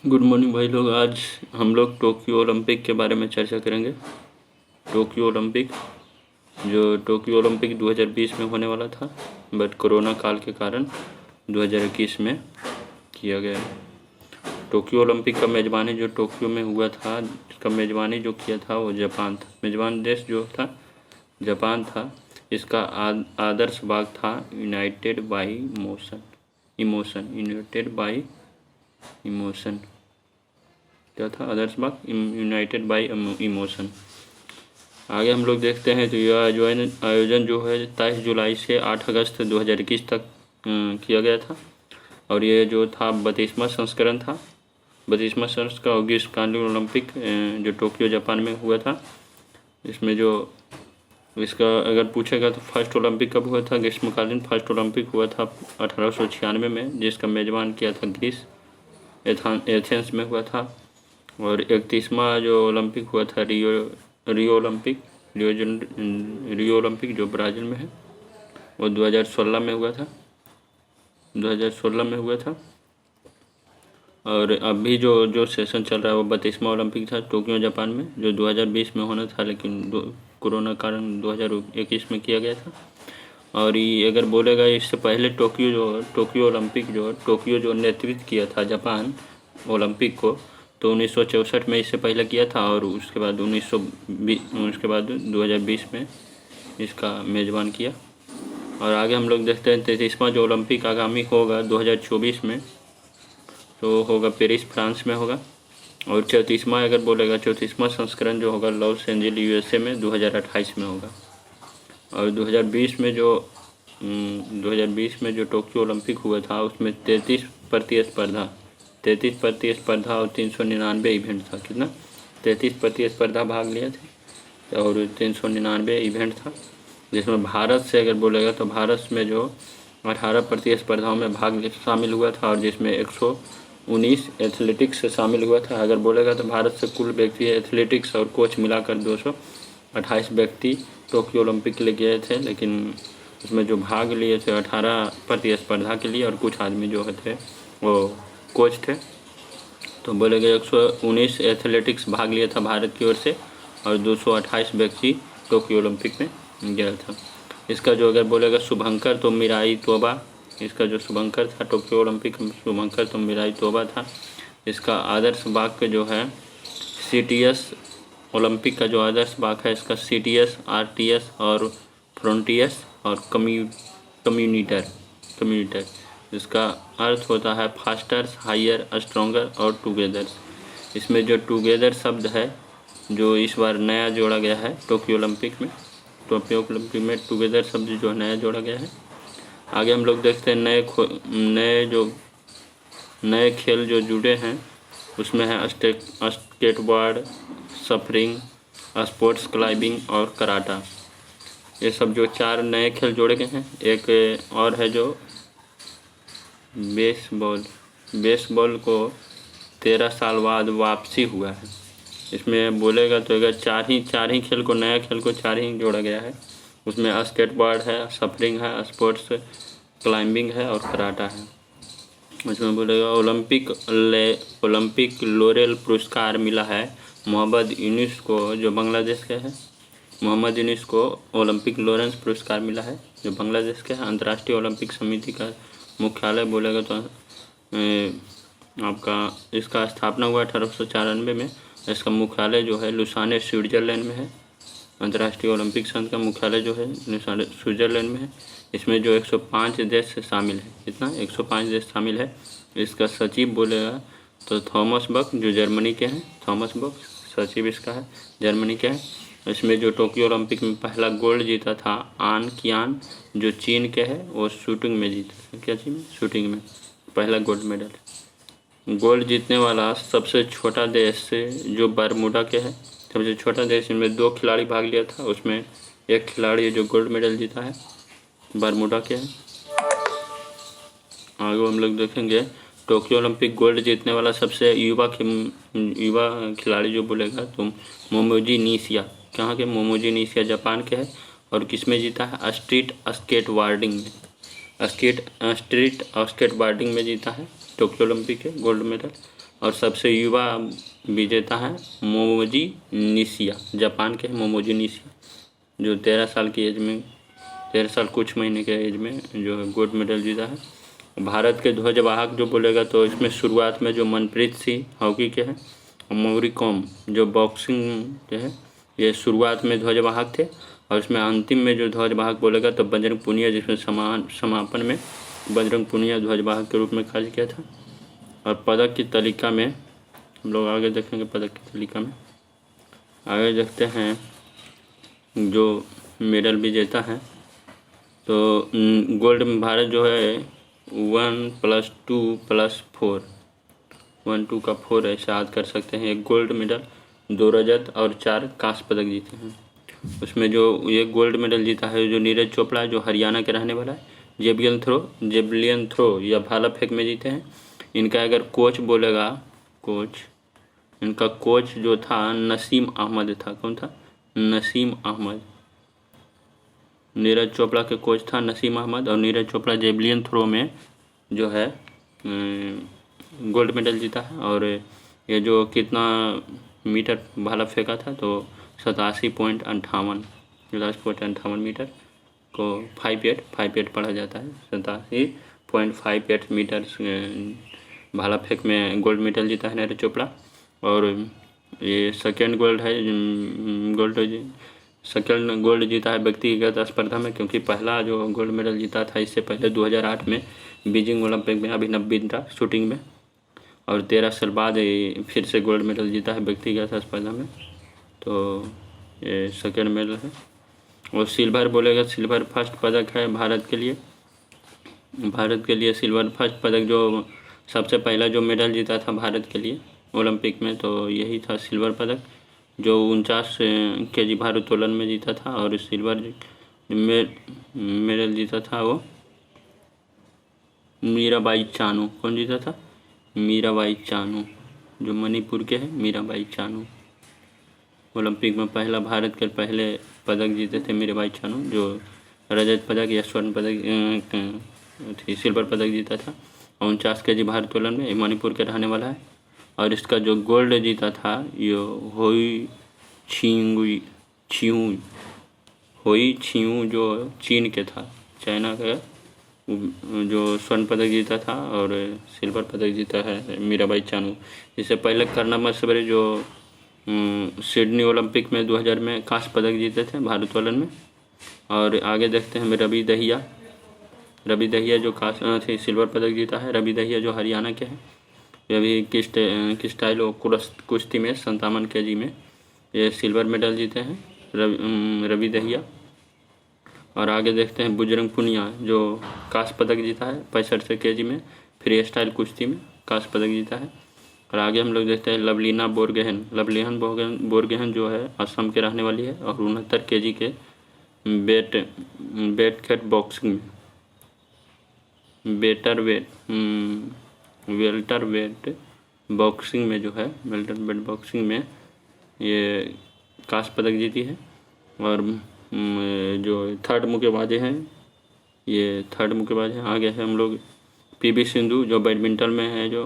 Good morning भाई लोग। आज हम लोग टोक्यो ओलंपिक के बारे में चर्चा करेंगे। टोक्यो ओलंपिक 2020 में होने वाला था, बट कोरोना काल के कारण 2021 में किया गया। टोक्यो ओलंपिक का मेज़बानी जो टोक्यो में हुआ था, इसका मेज़बानी जो किया था वो जापान था। मेज़बान देश जो था जापान था। इसका आदर्श भाग था यूनाइटेड बाई इमोशन। क्या था आदर्श भाग? United by emotion. आगे हम लोग देखते हैं तो यह आयोजन जो है 23 जुलाई से 8 अगस्त 2021 तक किया गया था, और ये जो था 32वां संस्करण था। 32वां संस्करण ग्रीष्मकालीन ओलंपिक जो टोक्यो जापान में हुआ था। इसमें जो इसका अगर पूछेगा तो फर्स्ट ओलंपिक कब हुआ था? ग्रीष्मकालीन फर्स्ट ओलंपिक हुआ था 1896 में, जिसका मेज़बान किया था ग्रीस, एथेंस में हुआ था। और 31वां जो ओलंपिक हुआ था रियो ओलंपिक जो ब्राज़ील में है, वो 2016 में हुआ था। और अभी जो सेशन चल रहा है वो 32वां ओलंपिक था टोक्यो जापान में, जो 2020 में होना था, लेकिन कोरोना कारण 2021 में किया गया था। और ये अगर बोलेगा इससे पहले टोक्यो ओलंपिक टोक्यो जो नेतृत्व किया था जापान ओलंपिक को, तो 1964 में इससे पहले किया था, और उसके बाद 2020 में इसका मेज़बान किया। और आगे हम लोग देखते हैं 33वां जो ओलंपिक आगामी होगा 2024 में, तो होगा पेरिस फ्रांस में होगा। और 34वां अगर बोलेगा 34वां संस्करण जो होगा लॉस एंजलिस यूएसए में 2028 में होगा। और 2020 में जो टोक्यो ओलंपिक हुआ था उसमें 33 प्रतिस्पर्धा और 399 इवेंट था। कितना? 33 प्रतिस्पर्धा भाग लिए थे और 399 इवेंट था, जिसमें भारत से अगर बोलेगा तो भारत में जो 18 प्रतिस्पर्धाओं में शामिल हुआ था, और जिसमें 119 एथलेटिक्स से शामिल हुआ था। अगर बोलेगा तो भारत से कुल व्यक्ति एथलेटिक्स और कोच मिलाकर 228 व्यक्ति टोक्यो ओलंपिक के लिए गए थे, लेकिन उसमें जो भाग लिए थे 18 प्रतिस्पर्धा के लिए, और कुछ आदमी जो थे वो कोच थे। तो बोलेगा 119 एथलेटिक्स भाग लिया था भारत की ओर से, और 228 व्यक्ति टोक्यो ओलंपिक में गया था। इसका जो अगर बोलेगा शुभंकर तो मिराई तोबा, इसका जो शुभंकर था टोक्यो ओलंपिक में, शुभंकर तो मिराई तोबा था। इसका आदर्श वाक्य जो है CTS, ओलंपिक का जो आदर्श वाक्य है इसका CTS, RTS और फ्रंटियस और कम्युनिटर। इसका अर्थ होता है फास्टर, हायर, स्ट्रॉन्गर और टुगेदर। इसमें जो टुगेदर शब्द है जो इस बार नया जोड़ा गया है टोक्यो ओलंपिक में, टुगेदर शब्द जो नया जोड़ा गया है। आगे हम लोग देखते हैं नए खेल जो जुड़े हैं, उसमें है स्केटबोर्ड, सर्फिंग, स्पोर्ट्स क्लाइंबिंग और कराटा। ये सब जो 4 नए खेल जोड़े गए हैं। एक और है जो बेसबॉल को 13 साल बाद वापसी हुआ है। इसमें बोलेगा तो अगर चार ही खेल को, नया खेल को 4 ही जोड़ा गया है। उसमें स्केटबोर्ड है, सर्फिंग है, स्पोर्ट्स क्लाइंबिंग है और कराटा है। उसमें बोलेगा ओलंपिक लोरेल पुरस्कार मिला है मोहम्मद यूनुस को, जो बांग्लादेश के हैं। मोहम्मद यूनुस को ओलंपिक लॉरेंस पुरस्कार मिला है, जो बांग्लादेश के हैं। अंतर्राष्ट्रीय ओलंपिक समिति का मुख्यालय बोलेगा तो आपका इसका स्थापना हुआ 1894 में। इसका मुख्यालय जो है लुसाने स्विट्ज़रलैंड में है। अंतर्राष्ट्रीय ओलंपिक संघ का मुख्यालय जो है स्विट्ज़रलैंड में है। इसमें जो 105 देश से शामिल है। कितना? 105 देश शामिल है। इसका सचिव बोलेगा तो थॉमस बक, जो जर्मनी के हैं। थॉमस बक सचिव इसका है, जर्मनी के हैं। इसमें जो टोक्यो ओलंपिक में पहला गोल्ड जीता था आन कियान, जो चीन के है, वो शूटिंग में जीता था। क्या चीज में? शूटिंग में पहला गोल्ड मेडल। गोल्ड जीतने वाला सबसे छोटा देश जो बरमूडा के है, सबसे छोटा देश। इनमें 2 खिलाड़ी भाग लिया था, उसमें एक खिलाड़ी जो गोल्ड मेडल जीता है बरमूडा के है। आगे हम लोग देखेंगे टोक्यो ओलंपिक गोल्ड जीतने वाला सबसे युवा खिलाड़ी जो बोलेगा तो मोमोजी निशिया। कहाँ के? मोमोजी निशिया जापान के है। और किस में जीता है? स्ट्रीट स्केटबोर्डिंग में जीता है। टोक्यो ओलंपिक के गोल्ड मेडल। और सबसे युवा विजेता है मोमोजी निशिया, जापान के मोमोजी निशिया, जो 13 साल की एज में, 13 साल कुछ महीने के एज में जो है गोल्ड मेडल जीता है। भारत के ध्वजवाहक जो बोलेगा तो इसमें शुरुआत में जो मनप्रीत सिंह हॉकी के हैं, और मौरी कॉम जो बॉक्सिंग जो है, ये शुरुआत में ध्वजवाहक थे। और इसमें अंतिम में जो ध्वजवाहक बोलेगा तो बजरंग पुनिया, जिसमें समापन में बजरंग पुनिया ध्वजवाहक के रूप में कार्य किया था। और पदक की तालिका में हम लोग आगे देखेंगे, पदक की तालिका में आगे देखते हैं जो मेडल विजेता है। तो गोल्ड में भारत जो है 1+2+4, 1 2 का 4 ऐसे याद कर सकते हैं। एक गोल्ड मेडल, 2 रजत और 4 कांस्य पदक जीते हैं। उसमें जो ये गोल्ड मेडल जीता है जो नीरज चोपड़ा, जो हरियाणा के रहने वाला है, जेवलियन थ्रो या भाला फेंक में जीते हैं। इनका अगर कोच बोलेगा, इनका कोच जो था नसीम अहमद था। कौन था? नसीम अहमद। नीरज चोपड़ा के कोच था नसीम अहमद, और नीरज चोपड़ा जेवलियन थ्रो में जो है गोल्ड मेडल जीता है। और ये जो कितना मीटर भाला फेंका था तो 87.58 मीटर को 58 पढ़ा जाता है। 87.58 मीटर भाला फेंक में गोल्ड मेडल जीता है नीरज चोपड़ा। और ये सेकेंड गोल्ड जीता है व्यक्तिगत स्पर्धा में, क्योंकि पहला जो गोल्ड मेडल जीता था इससे पहले 2008 में बीजिंग ओलंपिक में अभिनव बिंद्रा शूटिंग में। और 13 साल बाद फिर से गोल्ड मेडल जीता है व्यक्तिगत स्पर्धा में। तो ये सेकेंड मेडल है। और सिल्वर बोलेगा, सिल्वर फर्स्ट पदक है भारत के लिए। सिल्वर फर्स्ट पदक जो सबसे पहला जो मेडल जीता था भारत के लिए ओलंपिक में तो यही था सिल्वर पदक, जो 49 kg भारोत्तोलन में जीता था। और सिल्वर मेडल जीता था वो मीराबाई चानू। कौन जीता था? मीराबाई चानू, जो मणिपुर के हैं, मीराबाई चानू। ओलंपिक में पहला भारत के पहले पदक जीते थे मीराबाई चानू, जो रजत पदक या स्वर्ण पदक सिल्वर पदक जीता था। 49 kg भारोत्तोलन में मणिपुर के रहने वाला है। और इसका जो गोल्ड जीता था ये होई छियू जो चीन के था, चाइना का, जो स्वर्ण पदक जीता था। और सिल्वर पदक जीता है मीराबाई चानू। इससे पहले कर्णम सवेरे जो सिडनी ओलंपिक में 2000 में कांस्य पदक जीते थे भारोत्तोलन में। और आगे देखते हैं रवि दहिया जो सिल्वर पदक जीता है। रवि दहिया जो हरियाणा के हैं, ये भी किस्टाइल और कुश्ती में 57 kg में ये सिल्वर मेडल जीते हैं रवि दहिया। और आगे देखते हैं बजरंग पुनिया जो कांस्य पदक जीता है 65 kg में फ्री स्टाइल कुश्ती में कांस्य पदक जीता है। और आगे हम लोग देखते हैं लवलीना बोरगोहेन जो है असम के रहने वाली है, और 69 kg के वेट बॉक्सिंग में वेल्टर वेट बॉक्सिंग में जो है वेल्टर वेट बॉक्सिंग में ये कांस्य पदक जीती है। और जो थर्ड मुक्केबाज हैं आगे है हम लोग पीवी सिंधु जो बैडमिंटन में है, जो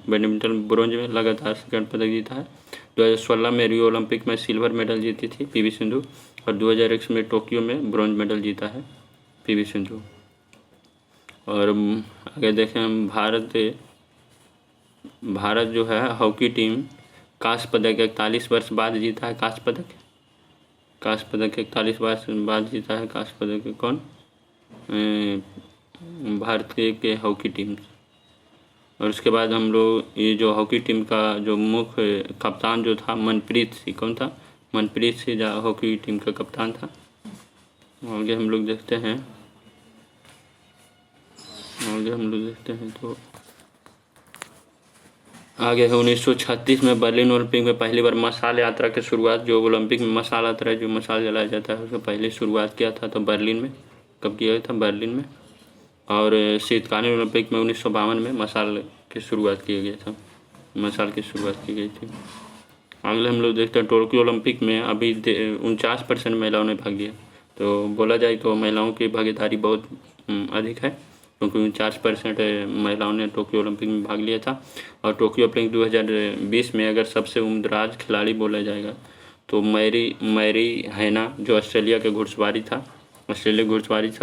बैडमिंटन ब्रोंज में लगातार सेकंड पदक जीता है। 2016 में रियो ओलंपिक में सिल्वर मेडल जीती थी पीवी सिंधु, और 2001 में टोक्यो में ब्रोंज मेडल जीता है पीवी सिंधु। और आगे देखें हम भारत जो है हॉकी टीम कांस्य पदक 41 वर्ष बाद जीता है कांस्य पदक 41 वर्ष बाद जीता है कांस्य पदक। कौन? भारत के हॉकी टीम। और उसके बाद हम लोग ये जो हॉकी टीम का जो मुख्य कप्तान जो था मनप्रीत सिंह। कौन था? मनप्रीत सिंह जो हॉकी टीम का कप्तान था। आगे हम लोग देखते हैं तो आगे है 1936 में बर्लिन ओलंपिक में पहली बार मशाल यात्रा की शुरुआत, जो ओलंपिक में मशाल यात्रा जो मशाल जलाया जाता है उसको पहले शुरुआत किया था तो बर्लिन में। कब किया था? बर्लिन में। और शीतकालीन ओलंपिक में 1952 में मशाल की शुरुआत की गई थी। अगले हम लोग देखते हैं टोक्यो ओलंपिक में अभी 49% महिलाओं ने भाग लिया। तो बोला जाए तो महिलाओं की भागीदारी बहुत अधिक है क्योंकि 49% महिलाओं ने टोक्यो ओलंपिक में भाग लिया था। और टोक्यो ओलंपिक 2020 में अगर सबसे उम्रदराज खिलाड़ी बोला जाएगा तो मैरी हैना जो ऑस्ट्रेलिया के घुड़सवारी था,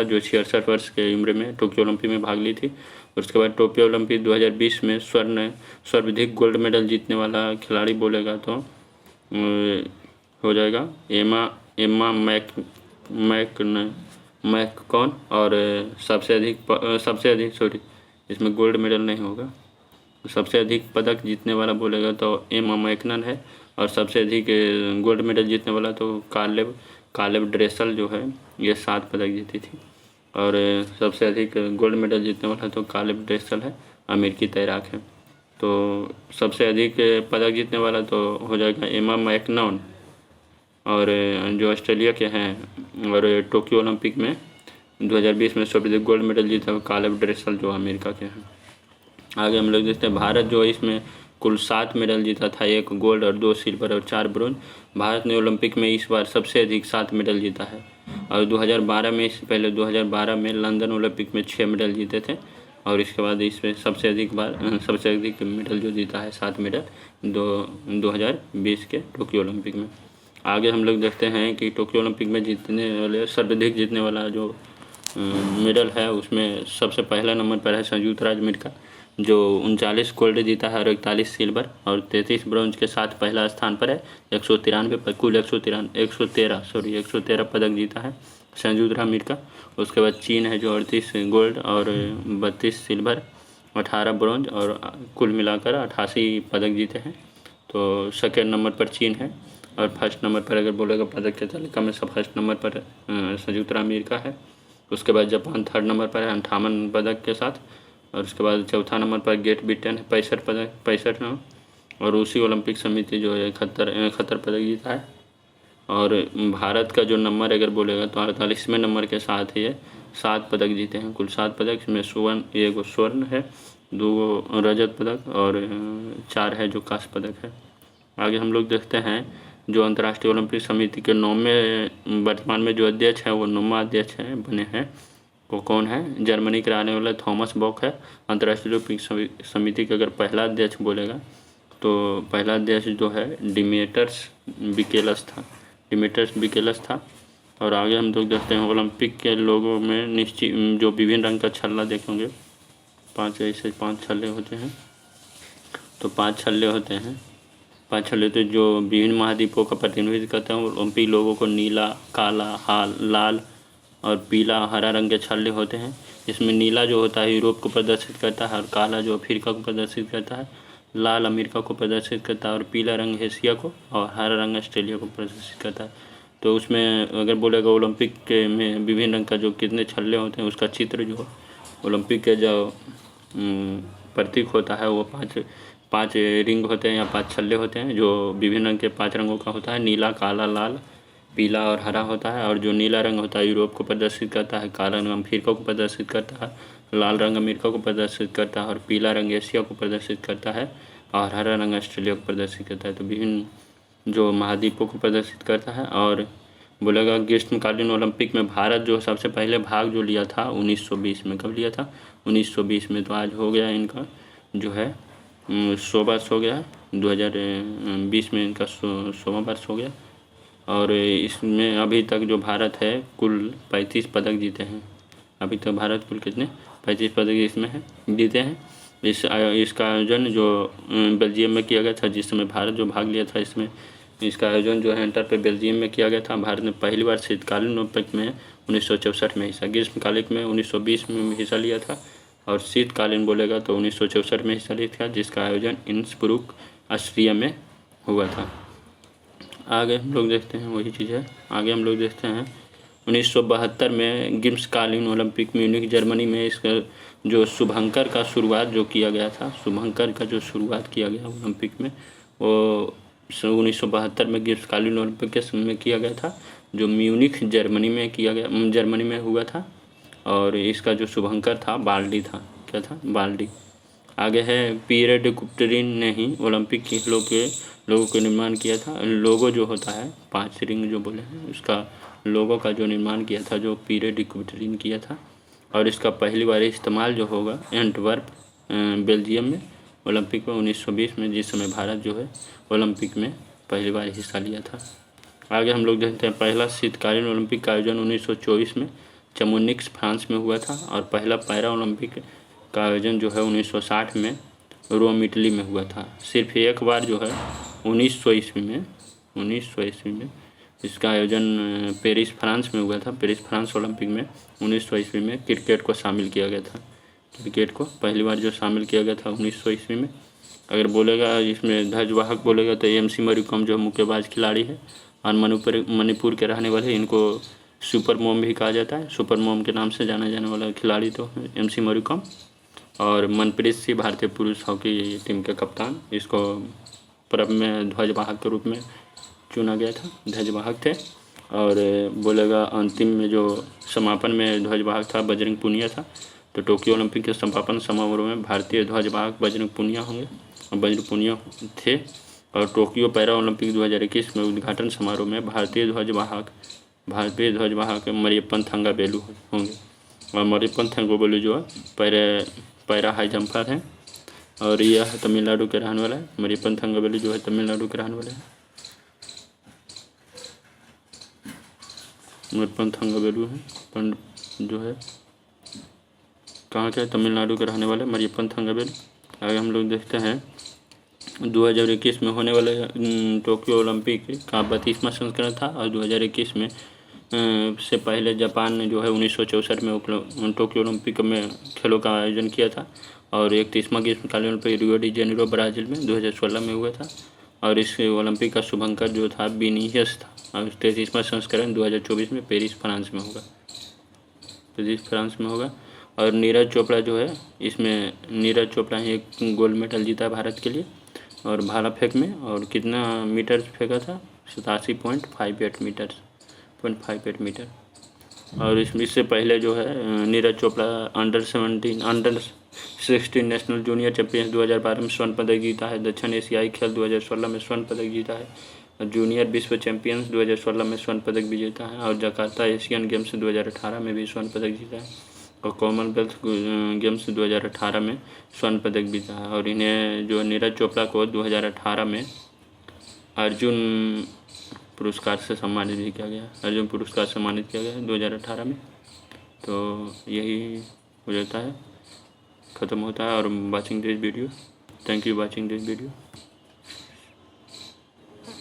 जो 66 वर्ष की उम्र में टोक्यो ओलंपिक में भाग ली थी। उसके बाद टोक्यो ओलंपिक 2020 में सर्वाधिक गोल्ड मेडल जीतने वाला खिलाड़ी बोलेगा तो हो जाएगा एम्मा मैककॉन। और सबसे अधिक सॉरी, इसमें गोल्ड मेडल नहीं होगा। सबसे अधिक पदक जीतने वाला बोलेगा तो एम्मा मैकनन है। और सबसे अधिक गोल्ड मेडल जीतने वाला तो कालेब ड्रेसल जो है, ये 7 पदक जीती थी। और सबसे अधिक गोल्ड मेडल जीतने वाला तो कालेब ड्रेसल है, अमेरिकी तैराक है। तो सबसे अधिक पदक जीतने वाला तो हो जाएगा एम्मा मैकनन, और जो ऑस्ट्रेलिया के हैं। और टोक्यो ओलंपिक में 2020 में सर्वाधिक गोल्ड मेडल जीता वो कालेब ड्रेसल जो अमेरिका के हैं। आगे हम लोग देखते हैं भारत जो इसमें कुल 7 मेडल जीता था, 1 गोल्ड और 2 सिल्वर और 4 ब्रोंज। भारत ने ओलंपिक में इस बार सबसे अधिक 7 मेडल जीता है। और 2012 में, इससे पहले 2012 में लंदन ओलंपिक में 6 मेडल जीते थे। और इसके बाद इसमें सबसे अधिक मेडल जो जीता है 7 मेडल 2020 के टोक्यो ओलंपिक में। आगे हम लोग देखते हैं कि टोक्यो ओलंपिक में सर्वाधिक जीतने वाला जो मेडल है उसमें सबसे पहला नंबर पर है संयुक्त राज्य अमेरिका जो 39 गोल्ड जीता है और 41 सिल्वर और 33 ब्रॉन्ज के साथ पहला स्थान पर है। 113 पर कुल 113 पदक जीता है संयुक्त राज्य अमेरिका। उसके बाद चीन है जो 38 गोल्ड और 32 सिल्वर 18 ब्रॉन्ज और कुल मिलाकर 88 पदक जीते हैं। तो सेकेंड नंबर पर चीन है। और फर्स्ट नंबर पर अगर बोलेगा पदक के तालिका में सब फर्स्ट नंबर पर संयुक्त राज्य अमेरिका है। उसके बाद जापान थर्ड नंबर पर है 58 पदक के साथ। और उसके बाद चौथा नंबर पर ग्रेट ब्रिटेन है 65 नंबर। और रूसी ओलंपिक समिति जो है 71 पदक जीता है। और भारत का जो नंबर अगर बोलेगा तो 48वें नंबर के साथ ये 7 पदक जीते हैं, कुल 7 पदक। इसमें एक स्वर्ण है, 2 रजत पदक और 4 है जो कांस्य पदक है। आगे हम लोग देखते हैं जो अंतर्राष्ट्रीय ओलंपिक समिति के 9वें वर्तमान में जो अध्यक्ष है वो 9वां अध्यक्ष है बने हैं, वो कौन है? जर्मनी के रहने वाला थॉमस बॉक है। अंतर्राष्ट्रीय ओलंपिक समिति का अगर पहला अध्यक्ष बोलेगा तो पहला अध्यक्ष जो है डिमेटर्स बिकेलस था। और आगे हम लोग देखते हैं ओलंपिक के लोगों में निश्चित जो विभिन्न रंग का छल्ला देखेंगे, 5 छल्ले होते हैं। तो 5 छल्ले होते हैं, 5 छल्ले तो जो विभिन्न महाद्वीपों का प्रतिनिधित्व करते हैं। ओलंपिक लोगों को नीला, काला, लाल और पीला, हरा रंग के छल्ले होते हैं। इसमें नीला जो होता है यूरोप को प्रदर्शित करता है और काला जो अफ्रीका को प्रदर्शित करता है, लाल अमेरिका को प्रदर्शित करता है और पीला रंग एशिया को और हरा रंग ऑस्ट्रेलिया को प्रदर्शित करता है। तो उसमें अगर बोलेगा ओलंपिक में विभिन्न रंग का जो कितने छल्ले होते हैं उसका चित्र जो ओलंपिक के जो प्रतीक होता है वो 5 रिंग होते हैं या 5 छल्ले होते हैं जो विभिन्न रंग के 5 रंगों का होता है। नीला, काला, लाल, पीला और हरा होता है। और जो नीला रंग होता है यूरोप को प्रदर्शित करता है, काला रंग अफ्रीका को प्रदर्शित करता है, लाल रंग अमेरिका को प्रदर्शित करता है और पीला रंग एशिया को प्रदर्शित करता है और हरा रंग ऑस्ट्रेलिया को प्रदर्शित करता है। तो विभिन्न जो महाद्वीपों को प्रदर्शित करता है। और बोलेगा ग्रीष्मकालीन ओलंपिक में भारत जो सबसे पहले भाग जो लिया था 1920 में। कब लिया था? 1920 में। तो आज हो गया इनका जो है 100 वर्ष हो गया, 2020 में इनका 100वां वर्ष हो गया। और इसमें अभी तक जो भारत है कुल 35 पदक जीते हैं। अभी तक भारत कुल कितने 35 पदक इसमें है जीते हैं। इसका आयोजन जो बेल्जियम में किया गया था, जिस समय भारत जो भाग लिया था इसमें, इसका आयोजन जो है एंटर पे बेल्जियम में किया गया था। भारत ने पहली बार शीतकालीन ओलंपिक में 1964 में हिस्सा, ग्रीष्मकालिक में 1920 में हिस्सा लिया था और शीतकालीन बोलेगा तो 1964 में हिस्सा लिया था, जिसका आयोजन इंसब्रुक ऑस्ट्रिया में हुआ था। आगे हम लोग देखते हैं वही चीज़ है। आगे हम लोग देखते हैं 1972 में ग्रीष्मकालीन ओलंपिक म्यूनिख जर्मनी में इसका जो शुभंकर का शुरुआत जो किया गया था, शुभंकर का जो शुरुआत किया गया ओलंपिक में वो 1972 में ग्रीष्मकालीन ओलंपिक के समय में किया गया था, जो म्यूनिख जर्मनी में हुआ था। और इसका जो शुभंकर था बाल्डी था। क्या था? बाल्डी। आगे है पीरे डे कुप्टरिन ने ही ओलंपिक के लोगों को निर्माण किया था। लोगो जो होता है 5 रिंग जो बोले हैं उसका लोगो का जो निर्माण किया था जो पीरे डे कुप्टरिन किया था। और इसका पहली बार इस्तेमाल जो होगा एंटवर्प बेल्जियम में ओलंपिक में 1920 में, जिस समय भारत जो है ओलंपिक में पहली बार हिस्सा लिया था। आगे हम लोग देखते हैं पहला शीतकालीन ओलंपिक का आयोजन 1924 में चमुनिक्स फ्रांस में हुआ था, और पहला पैरा ओलंपिक का आयोजन जो है 1960 में रोम इटली में हुआ था। सिर्फ एक बार जो है 1900 ईस्वी में इसका आयोजन पेरिस फ्रांस में हुआ था। पेरिस फ्रांस ओलंपिक में 1900 ईस्वी में क्रिकेट को शामिल किया गया था। क्रिकेट को पहली बार जो शामिल किया गया था 1900 ईस्वी में। अगर बोलेगा इसमें ध्वजवाहक बोलेगा तो एम सी मैरीकॉम जो मुक्केबाज खिलाड़ी है और मणिपुर के रहने वाले, इनको सुपर मोम भी कहा जाता है। सुपर मोम के नाम से जाना जाने वाला खिलाड़ी तो एम सी मैरीकॉम। और मनप्रीत सिंह भारतीय पुरुष हॉकी टीम के कप्तान, इसको पर्व में ध्वजवाहक के रूप में चुना गया था, ध्वजवाहक थे। और बोलेगा अंतिम में जो समापन में ध्वजवाहक था बजरंग पुनिया था। तो टोक्यो ओलंपिक के समापन समारोह में भारतीय ध्वजवाहक बजरंग पुनिया होंगे, और बजरंग पुनिया थे। और टोक्यो पैरा ओलंपिक 2021 में उद्घाटन समारोह में भारतीय ध्वजवाहक मरियप्पन थंगावेलु होंगे। और मरियप्पन थंगावेलु जो है पैरा हाई जंपर हैं, और यह तमिलनाडु के रहने वाला है। मरियप्पन थंगावेलु जो है तमिलनाडु के रहने वाले हैं। मरियप्पन थंगावेलु हैं जो है कहाँ के, तमिलनाडु के रहने वाले मरियप्पन थंगावेलु। आगे हम लोग देखते हैं 2021 में होने वाले टोक्यो ओलंपिक का 32वां संस्करण था, और 2021 में से पहले जापान ने जो है 1964 में टोक्यो ओलंपिक में खेलों का आयोजन किया था। और 31वां ग्रीष्मकालीन Olympic Rio de Janeiro Brazil में 2016 में हुआ था। और इस ओलंपिक का शुभंकर जो था विनीसियस था। और 33वां संस्करण 2024 में पेरिस फ्रांस में होगा। और नीरज चोपड़ा जो है, इसमें नीरज चोपड़ा ही एक गोल्ड मेडल जीता भारत के लिए, और भाला फेंक में। और कितना मीटर फेंका था, 87.58 मीटर। और इससे पहले जो है Neeraj Chopra under 16 national junior champions 2012 में स्वर्ण पदक जीता है। दक्षिण एशियाई खेल 2016 में स्वर्ण पदक जीता है। जूनियर विश्व चैंपियंस 2016 में स्वर्ण पदक विजेता है। और जकार्ता एशियन गेम्स 2018 में भी स्वर्ण पदक जीता है। और कॉमनवेल्थ गेम्स 2018 में स्वर्ण पदक जीता है। और इन्हें जो नीरज चोपड़ा को 2018 में अर्जुन पुरस्कार से सम्मानित भी किया गया। अर्जुन पुरस्कार सम्मानित किया गया 2018 में। तो यही हो जाता है, ख़त्म होता है। और watching this video, thank you watching this video.